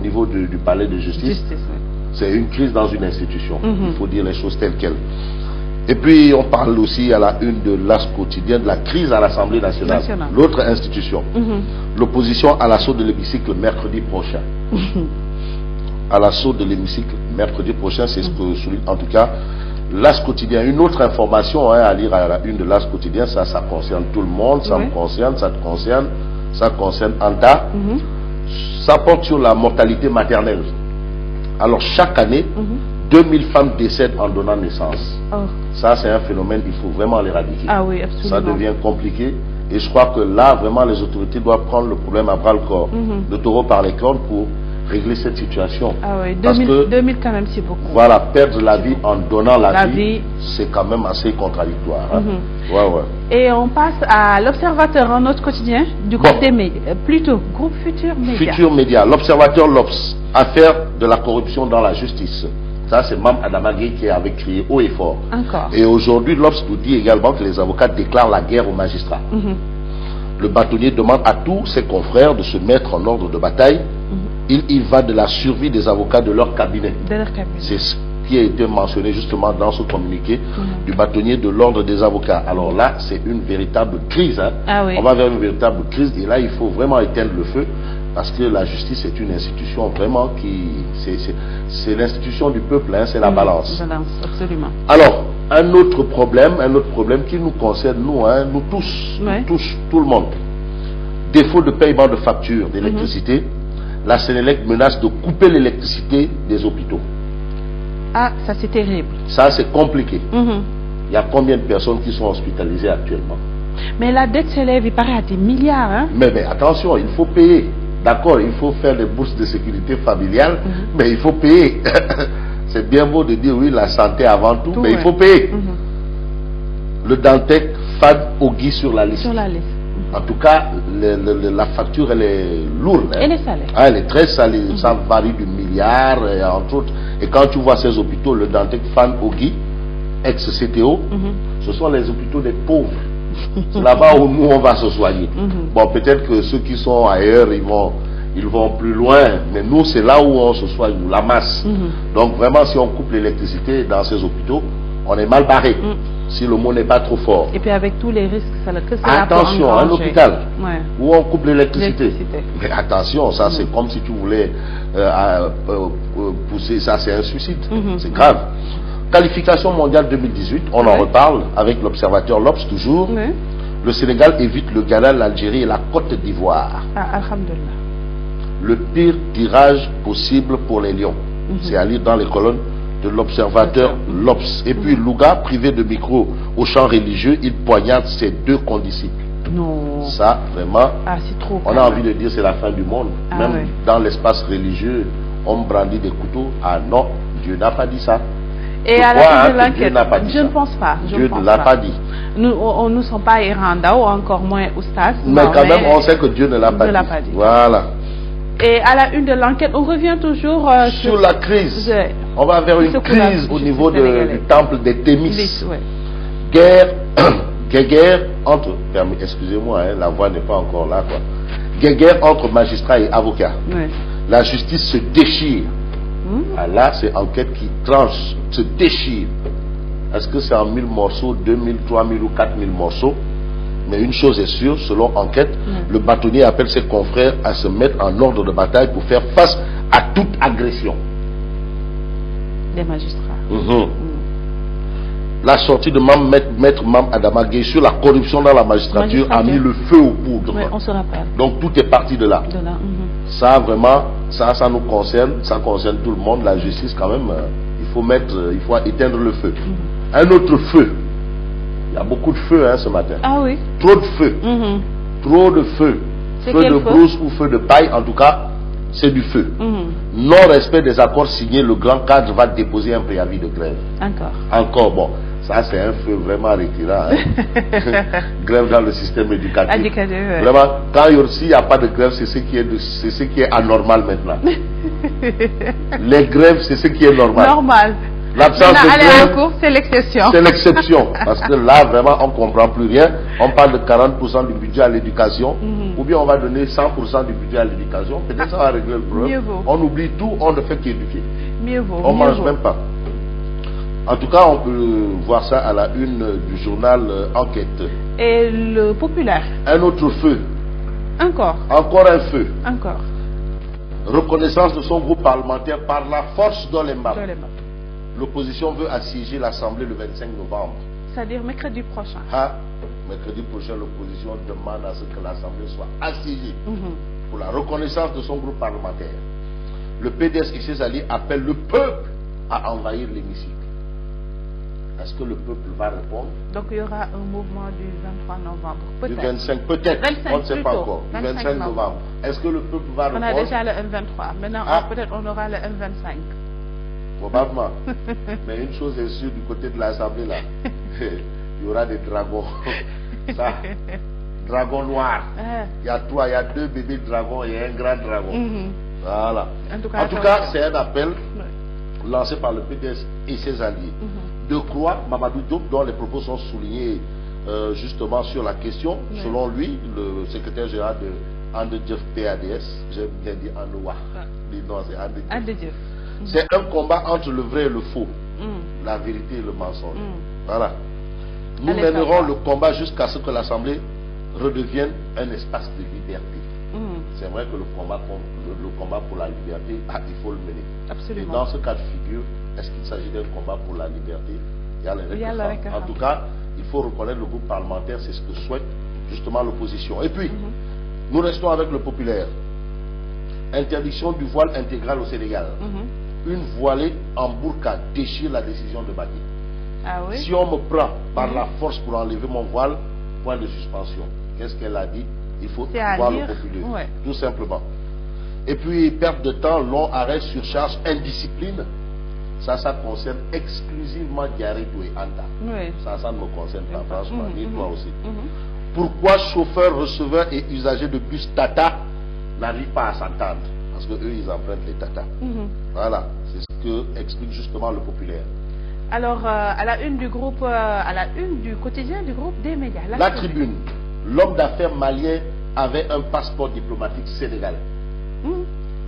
niveau du palais de justice. C'est une crise dans une institution. Il faut dire les choses telles quelles. Et puis on parle aussi à la une de l'As quotidien de la crise à l'Assemblée nationale. L'autre institution. L'opposition à l'assaut de l'hémicycle mercredi prochain. À l'assaut de l'hémicycle mercredi prochain, c'est ce que souligne en tout cas l'As quotidien. Une autre information à lire à la une de l'As quotidien, ça concerne tout le monde, ça me concerne, ça te concerne, ça concerne Anta. Ça porte sur la mortalité maternelle. Alors chaque année, 2000 femmes décèdent en donnant naissance. Ça c'est un phénomène, il faut vraiment l'éradiquer. Ah oui, absolument. Ça devient compliqué et je crois que là vraiment les autorités doivent prendre le problème à bras le corps, le taureau par les cornes pour régler cette situation. Ah oui, 2000 quand même c'est beaucoup. Voilà, perdre la vie en donnant la vie, c'est quand même assez contradictoire. Et on passe à l'Observateur, un autre quotidien du groupe des médias, plutôt groupe Futur Média. Futur Média, l'Observateur l'Obs, affaire de la corruption dans la justice. Ça c'est Mme Adama Gueye qui avait crié haut et fort. Encore. Et aujourd'hui l'Obs nous dit également que les avocats déclarent la guerre aux magistrats. Le bâtonnier demande à tous ses confrères de se mettre en ordre de bataille. Il y va de la survie des avocats de leur cabinet. C'est ce qui a été mentionné justement dans ce communiqué du bâtonnier de l'ordre des avocats. Alors là, c'est une véritable crise. On va vers une véritable crise et là, il faut vraiment éteindre le feu parce que la justice est une institution vraiment qui... C'est l'institution du peuple, c'est la balance. Absolument. Alors, un autre problème qui nous concerne, nous tous, tout le monde. Défaut de paiement de facture d'électricité. La Sénélec menace de couper l'électricité des hôpitaux. Ah, ça c'est terrible. Ça c'est compliqué. Il y a combien de personnes qui sont hospitalisées actuellement? Mais la dette s'élève, il paraît, à des milliards. Mais attention, il faut payer. D'accord, il faut faire des bourses de sécurité familiale, mais il faut payer. C'est bien beau de dire oui, la santé avant tout, mais il faut payer. Le Dantec, FAD, Ogui sur la liste. En tout cas, la facture, elle est lourde. Elle est salée. Elle est très salée. Ça varie du milliard, entre autres. Et quand tu vois ces hôpitaux, le Dantec, FAD, Ogui, ex-CTO, ce sont les hôpitaux des pauvres. C'est là-bas où nous, on va se soigner. Bon, peut-être que ceux qui sont ailleurs, ils vont plus loin. Mais nous, c'est là où on se soigne, la masse. Donc vraiment, si on coupe l'électricité dans ces hôpitaux, on est mal barré. Si le mot n'est pas trop fort. Et puis avec tous les risques que ça attention, un hôpital où on coupe l'électricité. Mais attention, ça c'est comme si tu voulais pousser, ça c'est un suicide. C'est grave. Qualification mondiale 2018, on en reparle avec l'Observateur l'Obs toujours. Le Sénégal évite le Ghana, l'Algérie et la Côte d'Ivoire. Alhamdulillah. Le pire tirage possible pour les Lions. C'est à lire dans les colonnes de l'Observateur l'Obs. Et puis Louga, privé de micro au champ religieux, il poignarde ses 2 condisciples. Non. Ça, vraiment, c'est trop. On a envie de dire c'est la fin du monde. Même dans l'espace religieux, on brandit des couteaux. Ah non, Dieu n'a pas dit ça. Et à la fin de l'enquête, je ne pense pas. Dieu ne l'a pas dit. Nous ne sommes pas Iranda ou encore moins Oustas. Mais quand même, on sait que Dieu ne l'a pas dit. Voilà. Et à la une de l'enquête, on revient toujours sur la crise. On va vers une crise au niveau du temple des Thémis. Guerre entre, excusez-moi, la voix n'est pas encore là, quoi. Guerre entre magistrats et avocats. La justice se déchire. Là, c'est enquête qui tranche, se déchire. Est-ce que c'est en 1000 morceaux, 2000, 3000 ou 4000 morceaux? Mais une chose est sûre, selon enquête, le bâtonnier appelle ses confrères à se mettre en ordre de bataille pour faire face à toute agression. Des magistrats. La sortie de Maître Mme Adama Gueye sur la corruption dans la magistrature a mis le feu aux poudres. On se rappelle. Donc tout est parti de là. Ça vraiment, ça nous concerne, ça concerne tout le monde. La justice quand même, il faut éteindre le feu. Un autre feu. Il y a beaucoup de feu ce matin. Ah oui. Trop de feu. Trop de feu. Feu de brousse ou feu de paille, en tout cas, c'est du feu. Non-respect des accords signés, le grand cadre va déposer un préavis de grève. Encore, bon. Ça, c'est un feu vraiment récurrent. Grève dans le système éducatif. Vraiment, quand il n'y a pas de grève, c'est ce qui est anormal maintenant. Les grèves, c'est ce qui est normal. L'absence de aller en cours, c'est l'exception. C'est l'exception. Parce que là, vraiment, on ne comprend plus rien. On parle de 40% du budget à l'éducation. Ou bien on va donner 100% du budget à l'éducation. Peut-être ça va régler le problème. On oublie tout, on ne fait qu'éduquer. Mieux vaut. On ne mange même pas. En tout cas, on peut voir ça à la une du journal Enquête. Et le populaire? Un autre feu. Encore un feu. Encore. Reconnaissance de son groupe parlementaire par la force d'Olemba. L'opposition veut assiéger l'Assemblée le 25 novembre. C'est-à-dire mercredi prochain. Mercredi prochain, l'opposition demande à ce que l'Assemblée soit assiégée pour la reconnaissance de son groupe parlementaire. Le PDS et ses alliés appellent le peuple à envahir l'hémicycle. Est-ce que le peuple va répondre? Donc il y aura un mouvement du 23 novembre. Du 25, peut-être. On ne sait pas encore. Du 25 novembre. Est-ce que le peuple va répondre? On a déjà le M23. Maintenant, peut-être on aura le M25. Probablement. Mais une chose est sûre, du côté de l'Assemblée, là, il y aura des dragons. Ça, dragon noir. Il y a trois, il y a deux bébés dragons et un grand dragon. Voilà. En tout cas, c'est un appel lancé par le PDS et ses alliés. De quoi Mamadou Diop, dont les propos sont soulignés justement sur la question, selon lui, le secrétaire général de Andedjev PADS, j'aime bien dire Anoua. Non, c'est Andedjev. C'est un combat entre le vrai et le faux, la vérité et le mensonge. Voilà. Nous mènerons le combat jusqu'à ce que l'Assemblée redevienne un espace de liberté. C'est vrai que le combat pour la liberté, il faut le mener. Absolument. Et dans ce cas de figure, est-ce qu'il s'agit d'un combat pour la liberté? Il y a les En tout cas, il faut reconnaître le groupe parlementaire, c'est ce que souhaite justement l'opposition. Et puis, nous restons avec le populaire. Interdiction du voile intégral au Sénégal. Une voilée en burqa déchire la décision de Badi. Si on me prend par la force pour enlever mon voile, point de suspension. Qu'est-ce qu'elle a dit? Il faut voir le populaire. Tout simplement. Et puis, perte de temps, long arrêt, surcharge, indiscipline. Ça concerne exclusivement Diarédo et Anda. Ça ne me concerne pas, franchement, ni toi aussi. Pourquoi chauffeurs, receveurs et usagers de bus Tata n'arrivent pas à s'entendre? Parce que eux, ils empruntent les Tata. Voilà, c'est ce que explique justement le populaire. Alors, à la une du groupe, à la une du quotidien du groupe des médias. La Tribune. L'homme d'affaires malien avait un passeport diplomatique sénégalais.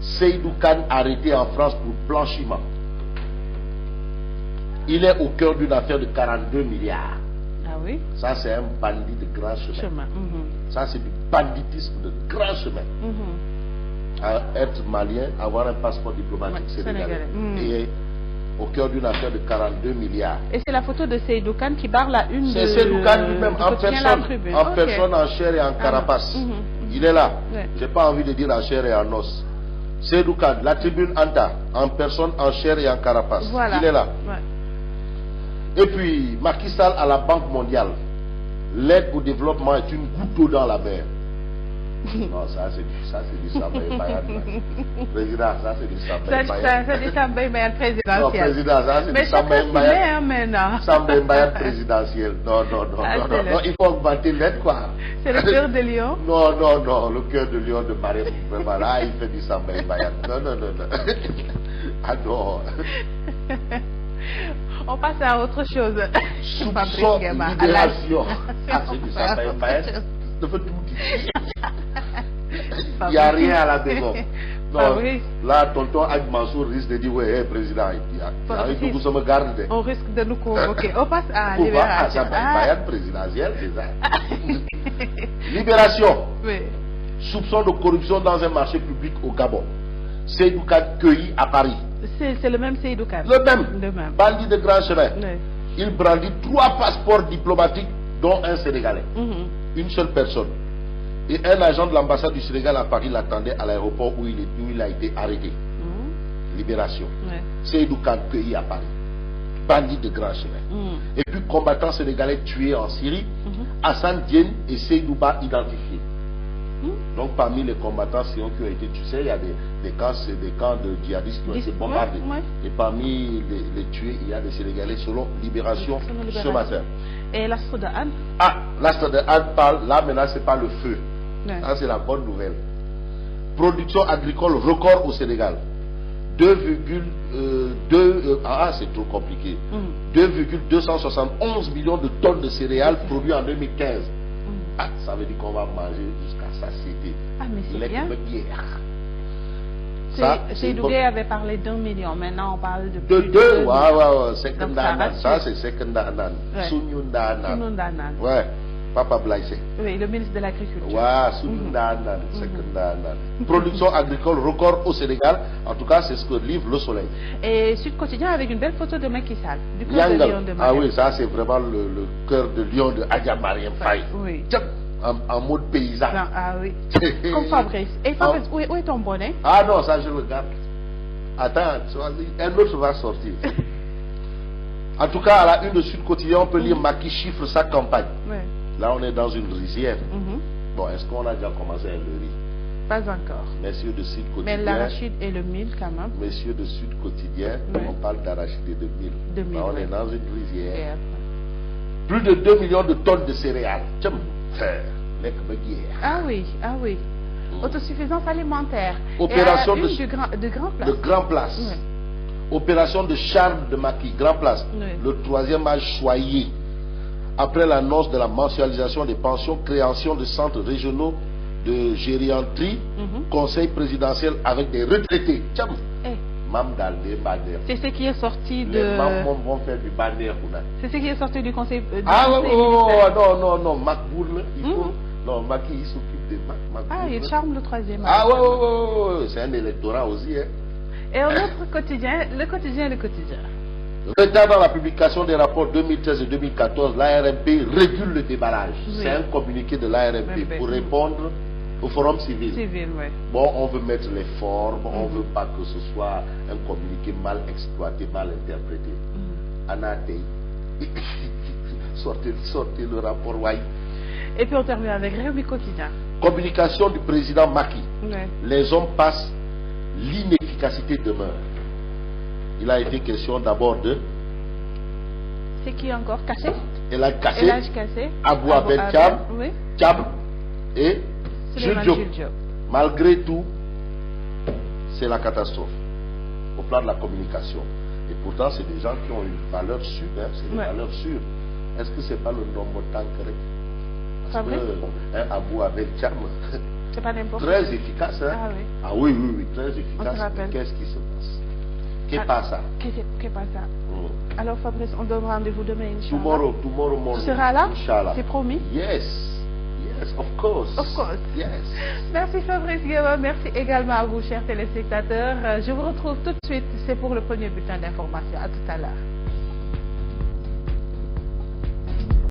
Seydou Kane arrêté en France pour blanchiment. Il est au cœur d'une affaire de 42 milliards. Ah oui? Ça, c'est un bandit de grand chemin. Ça, c'est du banditisme de grand chemin. Être malien, avoir un passeport diplomatique sénégalais. Et au cœur d'une affaire de 42 milliards. Et c'est la photo de Seydou Kane qui barre la une de... C'est Seydou Kane lui-même, en personne, en chair et en carapace. Il est là. J'ai pas envie de dire en chair et en os. Seydou Kane, la Tribune Anta, en personne, en chair et en carapace. Il est là. Et puis, Macky Sall à la Banque mondiale. L'aide au développement est une goutte d'eau dans la mer. Non, ça c'est du Sambay Bayan. Président, ça c'est du Sambay Bayan. C'est du Sambay Bayan présidentiel. Non, président, ça c'est du Sambay Bayan. Sambay Bayan présidentiel. Non, il faut augmenter l'aide quoi. C'est le cœur de Lion? Non, le cœur de Lion de Marème. Là, il fait du Sambay Bayan. Non. Ah non. On passe à autre chose. Soupçon, libération. C'est du Sambay Bayan. Il n'y a rien à la maison. Non, là, tonton Ag Mansour risque de dire, ouais, président, on risque de nous convoquer. On passe à Libération. Présidentielle, Libération. Soupçon de corruption dans un marché public au Gabon. Seydou Kane cueilli à Paris. C'est le même Seydou Kane. Le même. Bandit de grand chemin. Il brandit 3 passeports diplomatiques, dont un Sénégalais. Une seule personne. Et un agent de l'ambassade du Sénégal à Paris l'attendait à l'aéroport où il a été arrêté. Libération. Seydou Kane cueilli à Paris. Bandit de grand chemin. Et puis combattants sénégalais tués en Syrie, Hassan Diène et Seydou Ba identifiés. Donc parmi les combattants syriens qui ont été tués, il y a des camps de djihadistes qui ont été bombardés. Et parmi les tués, il y a des Sénégalais selon Libération ce matin. Et l'Astre de Anne? L'Astre de Anne parle, là maintenant c'est pas le feu. Ça c'est la bonne nouvelle. Production agricole record au Sénégal. c'est trop compliqué. 2,271 millions de tonnes de céréales produites en 2015. Ah, ça veut dire qu'on va manger jusqu'à satiété. Ah, mais c'est bien. C'est Dougué avait parlé d'1 million, maintenant on parle de plus de 2. Ouais, ça c'est Sekendanan. Sunyundanan. Ouais, Papa Blaise. Oui, le ministre de l'Agriculture. Ouais, Sunyundanan, Sekendanan. Production agricole record au Sénégal, en tout cas c'est ce que livre Le Soleil. Et Sud Quotidien avec une belle photo de Macky Sall, du cœur de lion de Marième. Ah oui, ça c'est vraiment le cœur de lion de Adja Marième Faye. Oui. En mode paysan. Non, ah oui. Comme Fabrice. Et Fabrice, où est ton bonnet? Ah non, ça je le garde. Attends, un autre va sortir. En tout cas, à la une de Sud Quotidien, on peut lire Macky chiffre sa campagne. Oui. Là, on est dans une rizière. Bon, est-ce qu'on a déjà commencé à le riz? Pas encore. Messieurs de Sud Quotidien. Mais l'arachide et le mil, quand même. Messieurs de Sud Quotidien, on parle d'arachide et de mil. Là, on est dans une rizière. Plus de 2 millions de tonnes de céréales. Ah oui, ah oui. Autosuffisance alimentaire. Opération de Grand Place. De Grand Place. Opération de charme de Macky, Grand Place. Le troisième âge choyé. Après l'annonce de la mensualisation des pensions, création de centres régionaux de gériatrie, conseil présidentiel avec des retraités. C'est ce qui est sorti de... Les mamans vont faire du banner. C'est ce qui est sorti du conseil... non, Macbourne, il faut... Non, Macky, il s'occupe de Macbourne. Ah, il charme le troisième. Ah ouais, c'est un électorat aussi. Hein. Et un autre quotidien, le quotidien. Retard dans la publication des rapports 2013 et 2014, l'ARMP régule le déballage. C'est un communiqué de l'ARMP pour répondre au forum civil. Bon, on veut mettre les formes, on ne veut pas que ce soit un communiqué mal exploité, mal interprété. Anatei, sortez le rapport, ouais. Et puis on termine avec Réumi Quotidien. Communication du président Macky. Les hommes passent, l'inefficacité demeure. Il a été question d'abord de... C'est qui encore? Cassé? Elhadj Kassé, Abou Abel Thiam et Jules Diop. Malgré tout, c'est la catastrophe au plan de la communication. Et pourtant, c'est des gens qui ont une valeur sûre. Hein, c'est des valeurs sûres. Est-ce que c'est pas le nom Tankere? Parce que Abou Abel Thiam, c'est pas n'importe très efficace. Hein? Ah oui, très efficace. Qu'est-ce qui se passe? Qu'est-ce qui passe? Alors Fabrice, on donne rendez-vous demain, Inch'Allah. Tomorrow morning. Tu seras là? Inch'Allah. C'est promis? Yes, of course. Yes. Merci Fabrice Guéwa, merci également à vous, chers téléspectateurs. Je vous retrouve tout de suite, c'est pour le premier bulletin d'information. À tout à l'heure.